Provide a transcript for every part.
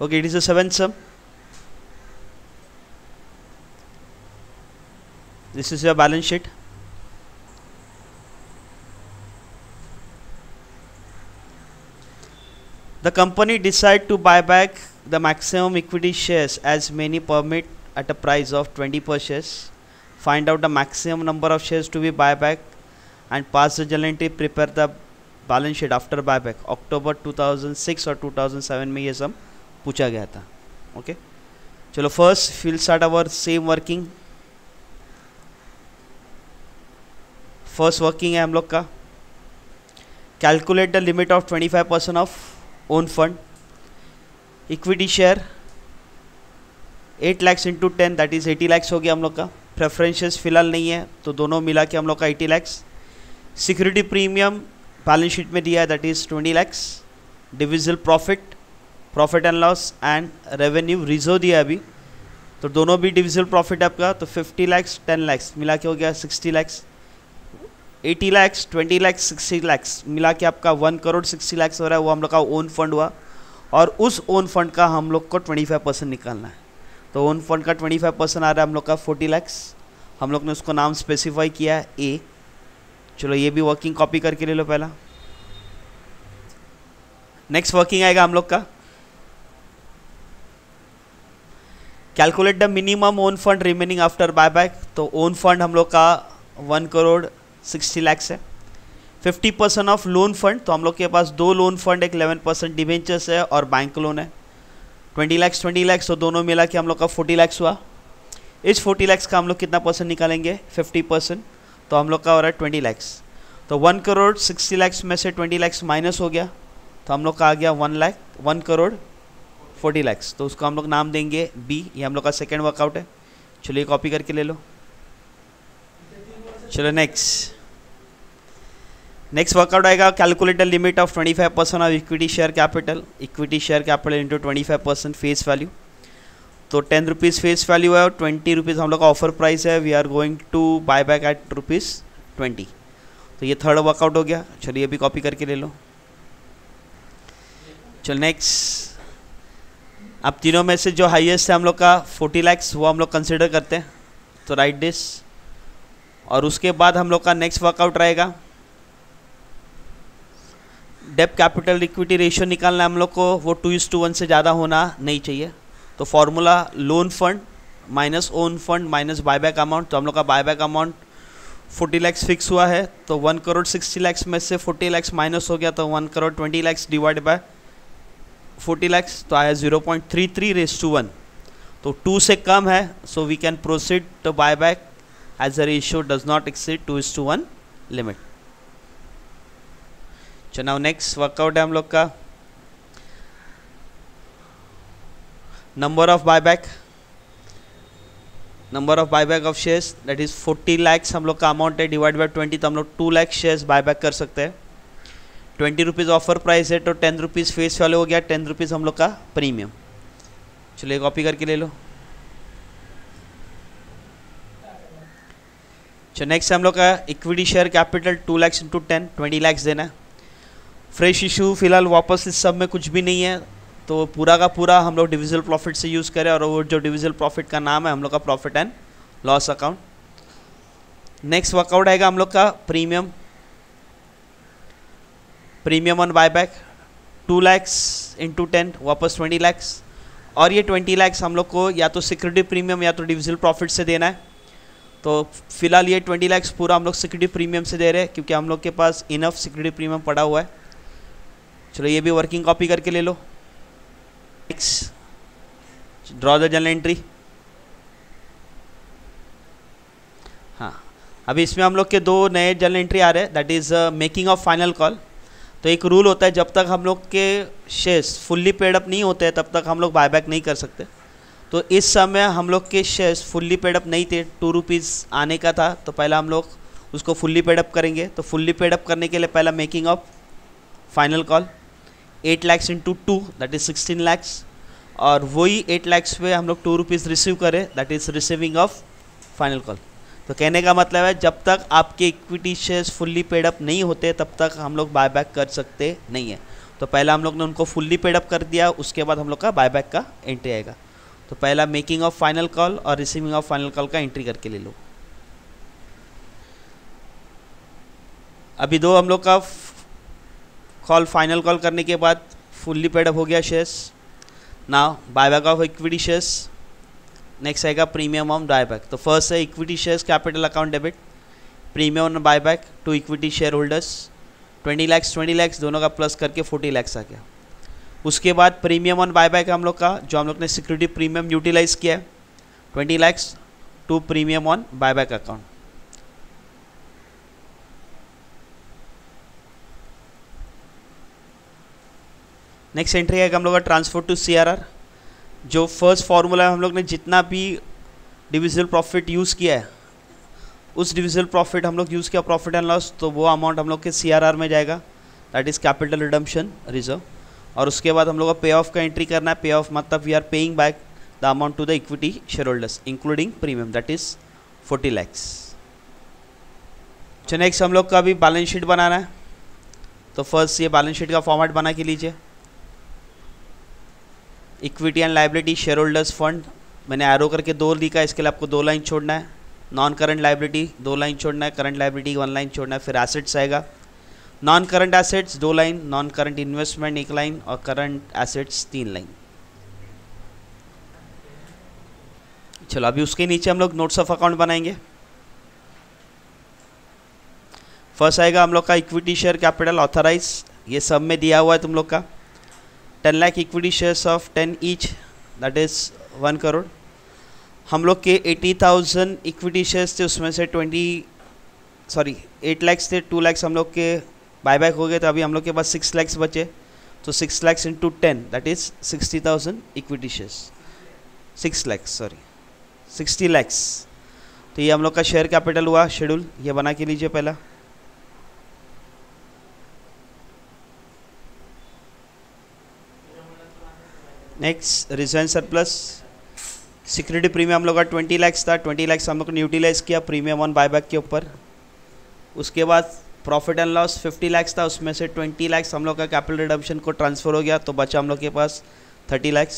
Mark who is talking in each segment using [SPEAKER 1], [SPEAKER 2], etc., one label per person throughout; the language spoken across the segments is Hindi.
[SPEAKER 1] Okay, it is a seventh sum. This is your balance sheet. The company decide to buy back the maximum equity shares as many permit at a price of 20 per shares. Find out the maximum number of shares to be buyback and pass the journal entry. Prepare the balance sheet after buyback. October 2006 और 2007 में ये सब पूछा गया था. ओके चलो first will start our same working. First working है हम लोग का. Calculate the limit of 25% of own fund. Equity share 8 lakhs into 10 that is 80 lakhs हो गया हम लोग का. प्रेफरेंसेस फिलहाल नहीं है तो दोनों मिला के हम लोग का 80 lakhs. Security premium balance sheet में दिया है that is 20 lakhs. Divisible profit and loss and revenue reserve दिया है अभी तो दोनों भी डिविजिबल प्रॉफिट आपका तो 50 lakhs 10 lakhs मिला के हो गया 60 lakhs. 80 lakhs 20 lakhs 60 lakhs मिला के आपका 1 crore 60 lakhs हो रहा है. वो हम लोग का ओन फंड हुआ और उस ओन फंड का हम लोग को 25% निकालना है. तो ओन फंड का 25% आ रहा है हम लोग का 40 lakhs. हम लोग ने उसको नाम स्पेसिफाई किया है ए. चलो ये भी वर्किंग कॉपी करके ले लो पहला. नेक्स्ट वर्किंग आएगा हम लोग का. Calculate the minimum own fund remaining after buyback. तो ओन फंड हम लोग का 1 crore 60 lakhs है. 50% ऑफ लोन फंड तो हम लोग के पास दो लोन फंड एक 11% डिवेंचर्स है और बैंक लोन है. 20 lakhs तो दोनों मिला के हम लोग का 40 lakhs हुआ. इस 40 lakhs का हम लोग कितना परसेंट निकालेंगे 50% तो हम लोग का हो रहा है 20 lakhs. तो 1 crore 60 lakhs में से 20 lakhs माइनस हो गया तो हम लोग का आ गया 1 crore 40 lakhs. तो उसको हम लोग नाम देंगे बी. ये हम लोग का सेकेंड वर्कआउट है. चलिए कॉपी करके ले लो. चलो नेक्स्ट वर्कआउट आएगा. Calculate the limit of 25% of equity share capital. Equity share capital into 25% face value. तो 10 रुपीज़ फेस वैल्यू है और 20 रुपीज़ हम लोग का ऑफर प्राइस है. We are going to buy back at ₹20. तो ये थर्ड वर्कआउट हो गया. चलिए अभी कॉपी करके ले लो. चलो नेक्स्ट. अब तीनों में से जो हाईएस्ट है हम लोग का 40 lakhs वो हम लोग कंसिडर करते हैं. तो राइट दिस. और उसके बाद हम लोग का नेक्स्ट वर्कआउट रहेगा. डेब्ट कैपिटल इक्विटी रेशियो निकालना है हम लोग को. वो 2:1 से ज़्यादा होना नहीं चाहिए. तो formula loan fund minus own fund minus buyback amount. तो हम लोग का बायबैक अमाउंट 40 lakhs फिक्स हुआ है. तो 1 crore 60 lakhs में से 40 lakhs माइनस हो गया तो 1 crore 20 lakhs divide by 40 lakhs तो आया 0.33:1. तो 2 से कम है so we can proceed to buy back as a ratio does not exceed 2:1 limit. चलो नाउ नेक्स्ट वर्कआउट है हम लोग का. Number of buyback of shares that is 40 lakhs हम लोग का अमाउंट है डिवाइड बाय 20 तो हम लोग 2 lakh शेयर्स बायबैक कर सकते हैं. 20 रुपीज़ ऑफर प्राइस है तो 10 रुपीज़ फेस वैल्यू हो गया. 10 रुपीज़ हम लोग का प्रीमियम. चलिए कॉपी करके ले लो. चलो नेक्स्ट हम लोग का equity share capital 2 lakhs into 10 20 lakhs देना है. फ्रेश इशू फिलहाल वापस इस सब में कुछ भी नहीं है तो पूरा का पूरा हम लोग डिविजिबल प्रॉफिट से यूज़ करें और वो जो डिविजिबल प्रॉफिट का नाम है हम लोग का profit and loss account. Next workout आएगा हम लोग का premium on buyback 2 lakhs into 10 वापस 20 lakhs. और ये 20 lakhs हम लोग को या तो सिक्योरिटी प्रीमियम या तो डिविजिबल प्रॉफिट से देना है. तो फिलहाल ये 20 lakhs पूरा हम लोग सिक्योरिटी प्रीमियम से दे रहे हैं क्योंकि हम लोग के पास इनफ सिक्योरिटी प्रीमियम पड़ा हुआ है. चलो ये भी वर्किंग कॉपी करके ले लो. Next draw the journal entry. हाँ अभी इसमें हम लोग के दो नए जर्नल एंट्री आ रहे हैं that is making of final call. तो एक रूल होता है जब तक हम लोग के शेयर्स फुल्ली पेड अप नहीं होते तब तक हम लोग बायबैक नहीं कर सकते. तो इस समय हम लोग के शेयर्स फुल्ली पेड अप नहीं थे. 2 रुपीज़ आने का था तो पहला हम लोग उसको फुल्ली पेड अप करेंगे. तो फुल्ली पेड अप करने के लिए पहला making of final call 8 lakhs into 2 that is 16 lakhs. और वही 8 lakhs पे हम लोग 2 रुपीज़ रिसीव करें that is receiving of final call. तो कहने का मतलब है जब तक आपके equity shares fully paid up नहीं होते तब तक हम लोग बायबैक कर सकते नहीं है। तो पहला हम लोग ने उनको फुल्ली पेड अप कर दिया, उसके बाद हम लोग का बायबैक का एंट्री आएगा। तो पहला मेकिंग ऑफ फाइनल कॉल और रिसीविंग ऑफ फाइनल कॉल का एंट्री करके ले लो। अभी दो हम लोग का कॉल फाइनल कॉल करने के बाद फुल्ली पेड अप हो गया shares. Now buyback of equity shares, next आएगा प्रीमियम ऑन बायबैक। तो फर्स्ट है equity shares capital account debit, premium on buyback to equity shareholders 20 lakh दोनों का प्लस करके 40 लाख आ गया। उसके बाद प्रीमियम ऑन बायबैक है हम लोग का, जो हम लोग ने सिक्योरिटी प्रीमियम यूटिलाइज किया है 20 lakh to premium on buyback account. Next entry है हम लोग का ट्रांसफर टू सीआरआर। जो फर्स्ट फार्मूला है हम लोग ने जितना भी डिविजिबल प्रॉफिट यूज़ किया है उस डिविजिबल प्रॉफिट हम लोग यूज़ किया प्रॉफिट एंड लॉस, तो वो अमाउंट हम लोग के सीआरआर में जाएगा, that is capital redemption reserve. और उसके बाद हम लोग का पे ऑफ का एंट्री करना है। पे ऑफ मतलब we are paying back the amount to the equity shareholders including premium, that is 40 lakh. तो नेक्स्ट हम लोग का अभी बैलेंस शीट बनाना है। तो फर्स्ट ये बैलेंस शीट का फॉर्मेट बना के लीजिए। Equity and liability share holders fund मैंने एरो करके 2 लिखा है, इसके लिए आपको 2 लाइन छोड़ना है। नॉन करंट लाइबिलिटी 2 लाइन छोड़ना है, करंट लाइबिलिटी 1 लाइन छोड़ना है। फिर एसेट्स आएगा, non current assets 2 line, non current investment 1 line और करंट एसेट्स 3 लाइन। चलो अभी उसके नीचे हम लोग नोट्स ऑफ अकाउंट बनाएंगे। फर्स्ट आएगा हम लोग का इक्विटी शेयर कैपिटल ऑथराइज, ये सब में दिया हुआ है तुम लोग का 10 lakh equity shares of 10 each, that is 1 crore. हम लोग के 80,000 इक्विटी शेयर्स थे, उसमें से 8 लाख थे, 2 लाख हम लोग के बायबैक हो गए, तो अभी हम लोग के पास 6 लाख बचे। तो 6 lakh into 10 that is 60,000 equity shares, 60 lakh. तो ये हम लोग का शेयर कैपिटल हुआ। शेड्यूल ये बना के लीजिए पहला। Next reserve surplus, security premium हम लोग का 20 लाख था, 20 लाख हम लोग ने यूटिलाइज किया प्रीमियम ऑन बायबैक के ऊपर। उसके बाद प्रॉफिट एंड लॉस 50 लाख था, उसमें से 20 लाख हम लोग का कैपिटल रिडम्पशन को ट्रांसफ़र हो गया, तो बचा हम लोग के पास 30 लाख।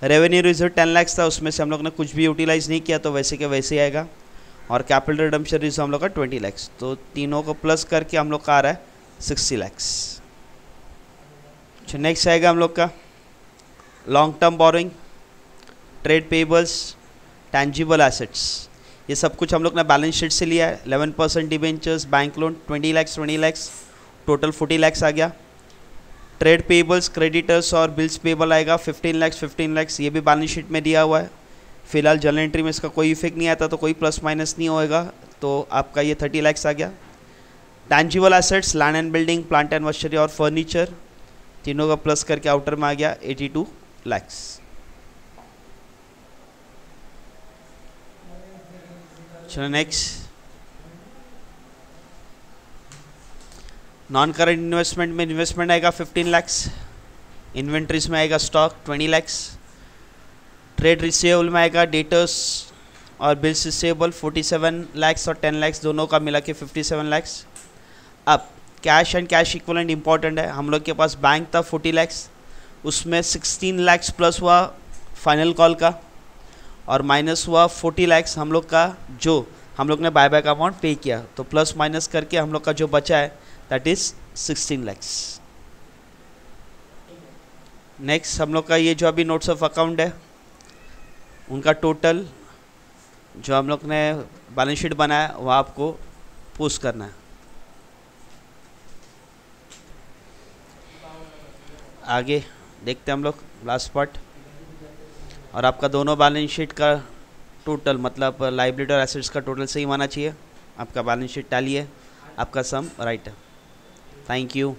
[SPEAKER 1] रेवेन्यू रिजर्व 10 लाख था, उसमें से हम लोग ने कुछ भी यूटिलाइज नहीं किया, तो वैसे के वैसे ही आएगा। और कैपिटल रिडम्पशन रिजर्व हम लोग का 20 लाख, तो तीनों को प्लस करके हम लोग का आ रहा है 60 लाख। नेक्स्ट आएगा हम लोग का long term borrowing, trade payables, tangible assets, ये सब कुछ हम लोग ने बैलेंस शीट से लिया है। 11% debentures, bank loan 20 lakh, total 40 lakh आ गया। ट्रेड पेबल्स, क्रेडिटर्स और बिल्स पेबल आएगा 15 लाख, ये भी बैलेंस शीट में दिया हुआ है। फिलहाल जर्नल एंट्री में इसका कोई इफेक्ट नहीं आता, तो कोई प्लस माइनस नहीं होएगा, तो आपका ये 30 लाख आ गया। Tangible assets, land and building, plant and machinery और फर्नीचर, तीनों का प्लस करके आउटर में आ गया 82 लाख। चलो नेक्स्ट, नॉन करंट इन्वेस्टमेंट में इन्वेस्टमेंट आएगा 15 लाख, इन्वेंट्रीज में आएगा स्टॉक 20 लाख, ट्रेड रिसीवेबल में आएगा डेटर्स और बिल्स रिसीवेबल 47 लाख और 10 लाख दोनों का मिला के 57 लाख। अब cash and cash equivalent important है। हम लोग के पास बैंक था 40 लाख, उसमें 16 लाख प्लस हुआ फाइनल कॉल का और माइनस हुआ 40 लाख हम लोग का जो हम लोग ने बायबैक अमाउंट पे किया, तो प्लस माइनस करके हम लोग का जो बचा है दैट इज़ 16 लाख। नेक्स्ट हम लोग का ये जो अभी नोट्स ऑफ अकाउंट है उनका टोटल जो हम लोग ने बैलेंस शीट बनाया वो आपको पोस्ट करना है। आगे देखते हैं हम लोग लास्ट पार्ट। और आपका दोनों बैलेंस शीट का टोटल मतलब लाइबिलिटी और एसेट्स का टोटल सही होना चाहिए। आपका बैलेंस शीट टैली है, आपका सम राइट है। Thank you.